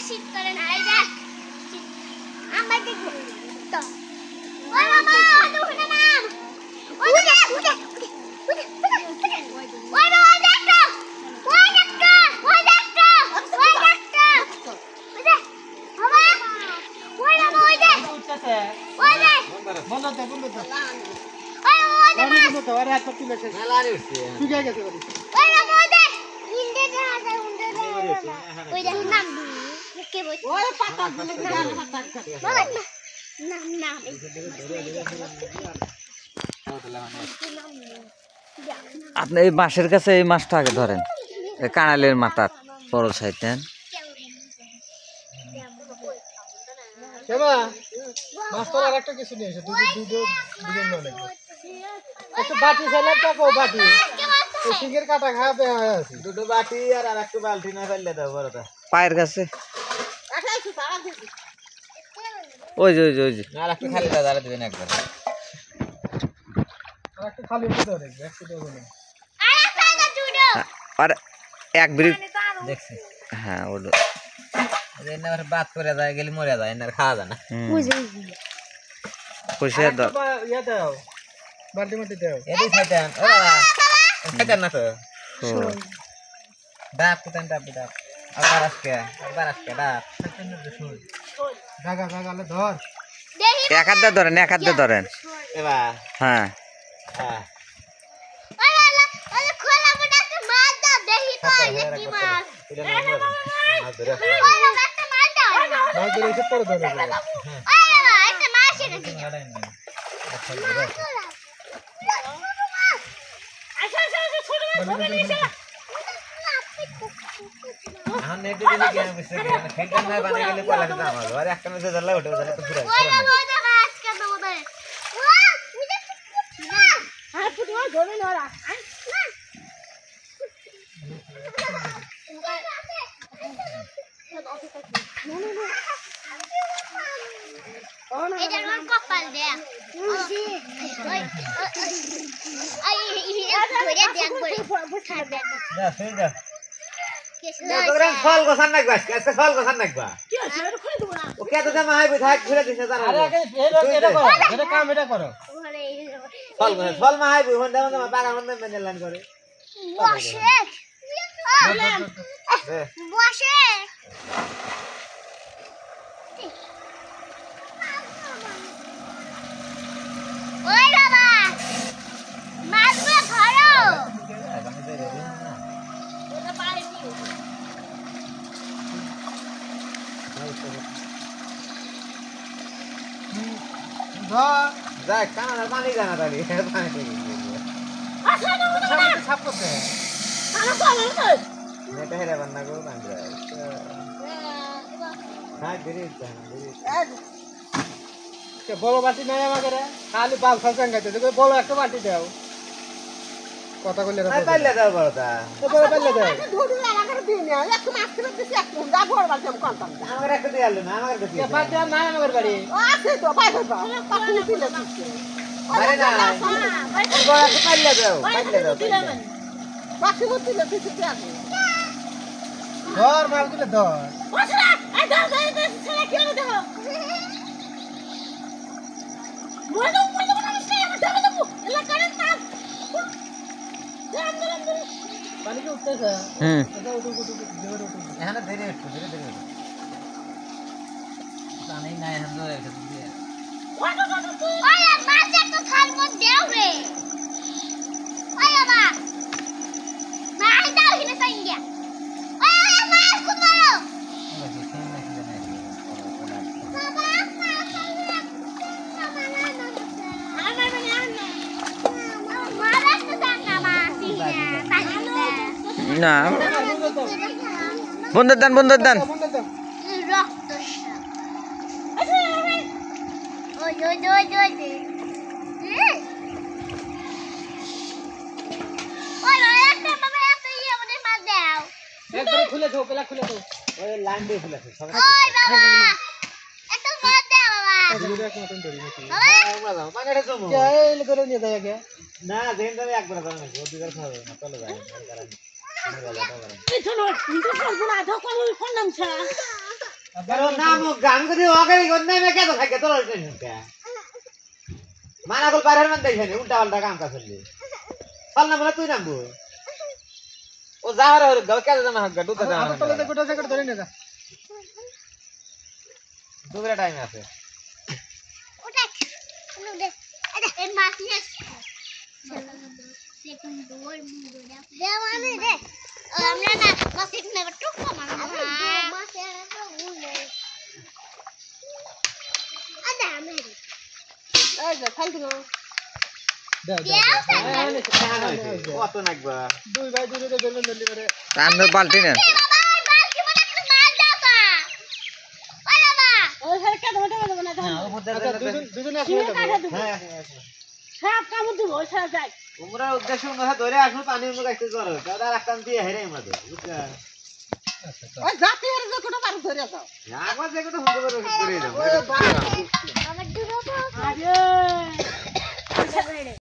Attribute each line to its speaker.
Speaker 1: শীত করে না এই দেখ আমার দেখো তো ওই মামা তো ওখানে নাম ওই দেখ ওই দেখ ওই মামা দেখ তো ওই দেখ তো ওই দেখ তো ওই দেখ তো ওই দেখ মামা ওই মামা ওই দেখ ওই দেখ
Speaker 2: বন্ধ তো
Speaker 1: ওই মামা ওই দেখ
Speaker 2: বন্ধ তো আরে হাত পা তুলে শেষ মেলা রে উঠছে ঠিক আছে
Speaker 1: ওই মামা ওই দেখ ইন্ডে আছে উন্ডে ওই দেখ নাম কে বল
Speaker 2: ওই পাতা গুলো গাল পাতা
Speaker 1: নাম নাম
Speaker 3: আপনি এই মাছের কাছে এই মাছটা আগে ধরেন এই কানালের মাথার বড় সাইজ দেন
Speaker 2: কেবা মাস্টার আরেকটা কিছু নিয়ে এসে দুজন নাও লাগবে একটা বাটি চাইলে টাকো বাটি এই সিঙ্গের কাটা খাবে আছে দুটো বাটি আর আরেকটা বালতি না ফেললে দাও বড়টা
Speaker 3: পায়ের কাছে ওই যে ওই যে ওই যে
Speaker 4: আর একটু খালি দাঁড়া দিবেন একবার
Speaker 2: আরেকটা খালি হতে হবে একটু দেবো না
Speaker 1: আরেকটা না জুডো
Speaker 3: আর এক ব্রিক
Speaker 4: দেখছি
Speaker 3: হ্যাঁ ওটা
Speaker 4: যে এনার বাত করে যায় গেলে মরে যায় এনার খাওয়া যায় না
Speaker 3: খুশি দাও
Speaker 2: ইয়া দাও বালতি মধ্যে দাও
Speaker 4: এটাই খাইতেন ও বাবা খাইতেন না তো ডাব কুতেন ডাব আবার আজকে ডাব
Speaker 2: জায়গা জায়গালে ধর
Speaker 1: দেখি
Speaker 3: এক হাত দিয়ে ধরেন এক হাত দিয়ে ধরেন
Speaker 4: এবার
Speaker 3: হ্যাঁ
Speaker 4: হ্যাঁ
Speaker 1: ওই ওলা ওলা খোলা মোটা একটা মাছ দাও দেখি তো এই কি মাছ
Speaker 4: এটা না মাছ ধরে
Speaker 1: ওই বাবা একটা মাছ দাও
Speaker 2: মাছ ধরে এসে পড়ে ধরে
Speaker 1: ওই বাবা একটা মাছ এনে দিও আচ্ছা আচ্ছা ছোট মাছ ধরে নিছে
Speaker 4: এখন নেটে দিলে কি আমি বুঝতে পারি না ফিল্টার না বানিয়ে গেলে পড়া লাগবে আমার আর একটা মেসেজ ধরলে ওটা ধরলে তো পুরো
Speaker 1: ওই বাবা ওই বাবা আজকে দেবো দে ওয়া মুজে না আর পুরো ধরে নড়া এটা আমার কপাল দেয়া মুজি ওই ধরে দেখ বলে ছাড়বে
Speaker 4: না ফেল দাও
Speaker 1: কেসে
Speaker 4: তোরা ফল গোছান নাকবা আজকে ফল গোছান নাকবা
Speaker 1: কি আছে এটা খুলে দেব না
Speaker 4: ও কে তো জামা হাইবে থাক ঘুরে দিছে জানো
Speaker 2: আরে আগে এটা করো এটা কাম এটা করো
Speaker 1: ওরে
Speaker 4: ফল মা হাইবে হন দাও না বাগান মধ্যে মেনলান করে
Speaker 1: বসে বসে ওই বাবা মাছগুলো ধরো ওটা পারে দিও
Speaker 2: ধর
Speaker 4: যাক কানা পানি জানা তালি পানি থেকে
Speaker 1: আচ্ছা না
Speaker 2: ছাপ করতে
Speaker 1: কানা চলে না
Speaker 4: নেটা হেরে বান্না গো বান্দ্রা হ্যাঁ দেরি
Speaker 2: কে বড় বাটি নাই আমাকে রে খালি বাল ফাসাঙ্গাইতে দেখো বড় একটা বাটি দাও কথা কইলে রে
Speaker 4: পাইলে দাও বড়টা
Speaker 2: তো বড় পাইলে দাও
Speaker 1: ধুধু লাগার দিন একটু মাছ করে দিছি একটু দা ভর বাল সব কোনতাম
Speaker 4: আমার একটা দিয়ে আলো না আমার একটা
Speaker 2: কে
Speaker 4: দিয়ে
Speaker 2: বাটি আর নাই আমাদের বাড়ি
Speaker 1: ও আছে তো বাই বাবা পাখি দিলে দিছে
Speaker 4: আরে না বড় একটা পাইলে দাও
Speaker 1: বাকি মত দিলে দিছে কি আছে
Speaker 2: ধর মাল দিলে ধর
Speaker 1: ওছরা এই দাও ছেলে কি হলো দেখো মরে দাও না সে আমার দাও দাও এলা করেন না
Speaker 2: পানি কি উঠতেছে এটা উঠু
Speaker 4: এখানে ধীরে ধীরে পানি নাই এখন তো একটা দিয়ে
Speaker 1: ওই মাছ একটা থাল মত দেও রে ওই বাবা মাছ দাও হিনে সাইঙ্গা ওই মাছ কো মারো বাবা
Speaker 3: না বন্ধুর দান
Speaker 1: রক্ত ওই ওই ওই ওই ওই একটা বাবা একটা ইয়ে আমাদের মাছ দাও
Speaker 2: একবার খুলে দাও পেলা খুলে দাও
Speaker 4: ওই লাইন দিয়ে ফুলেছে সব
Speaker 1: ওই বাবা একটা মাছ দাও বাবা
Speaker 2: ভিডিও এক মতন ধরি নাকি
Speaker 4: আমরা পানিটা জমো
Speaker 2: কে এল করে নিয়ে যায় আগে
Speaker 4: না দেন ধরে একবার ধরে নাকি ওই দিকে খাবে না চলে যায় কারণ
Speaker 1: এই চলো কিন্তু ফলগুলো আধা কল কোন নাম ছা
Speaker 4: কারণ নাম গান করে ওখানে গন্নে মে কেন থাকে তোর টেনশন কে মানা কল পারের মান দেখেনি উল্টা পাল্টা কাম কাজ করলি চল না বলে তুই নামবো ও যাওয়ার আর গাও কে জানা হাগা দুটা জানা
Speaker 2: আমার তলে গোটা জ্যাকেট ধরে নে যা
Speaker 4: দুপুরে টাইম আছে
Speaker 1: ওটা শুনো দে এই মাছ নিয়ে সেকেন্ড ডোর মুড়ে দে মানে দে আমরা না মাছ কিনে টুক কমানো মাছ এর তো উলে আদা আমি এই যে খাই দিও
Speaker 2: দে
Speaker 4: কত নাকবা
Speaker 2: দুই ভাই দুই ধরে নলি করে
Speaker 3: আপনি বালতি নেন
Speaker 1: বাবা বালতি মনে করে মাছ দাও ওই বাবা ওই সরকার ধরে দেব না
Speaker 2: আচ্ছা দুজন আসলে
Speaker 4: হ্যাঁ
Speaker 1: সব কাম দিব সারা যায়
Speaker 4: তোমরা উদ্দেশ্য মনে ধরে আসো পানি মুখ কাটতে করো দাদা রাখতাম দিয়ে হেরে আমাদের বুঝছা
Speaker 2: ওই জাতি এর যে কোটা পার ধরে আছো
Speaker 4: একবার যে কথা হুঁকো করে দাও
Speaker 1: আমার দুটো আরে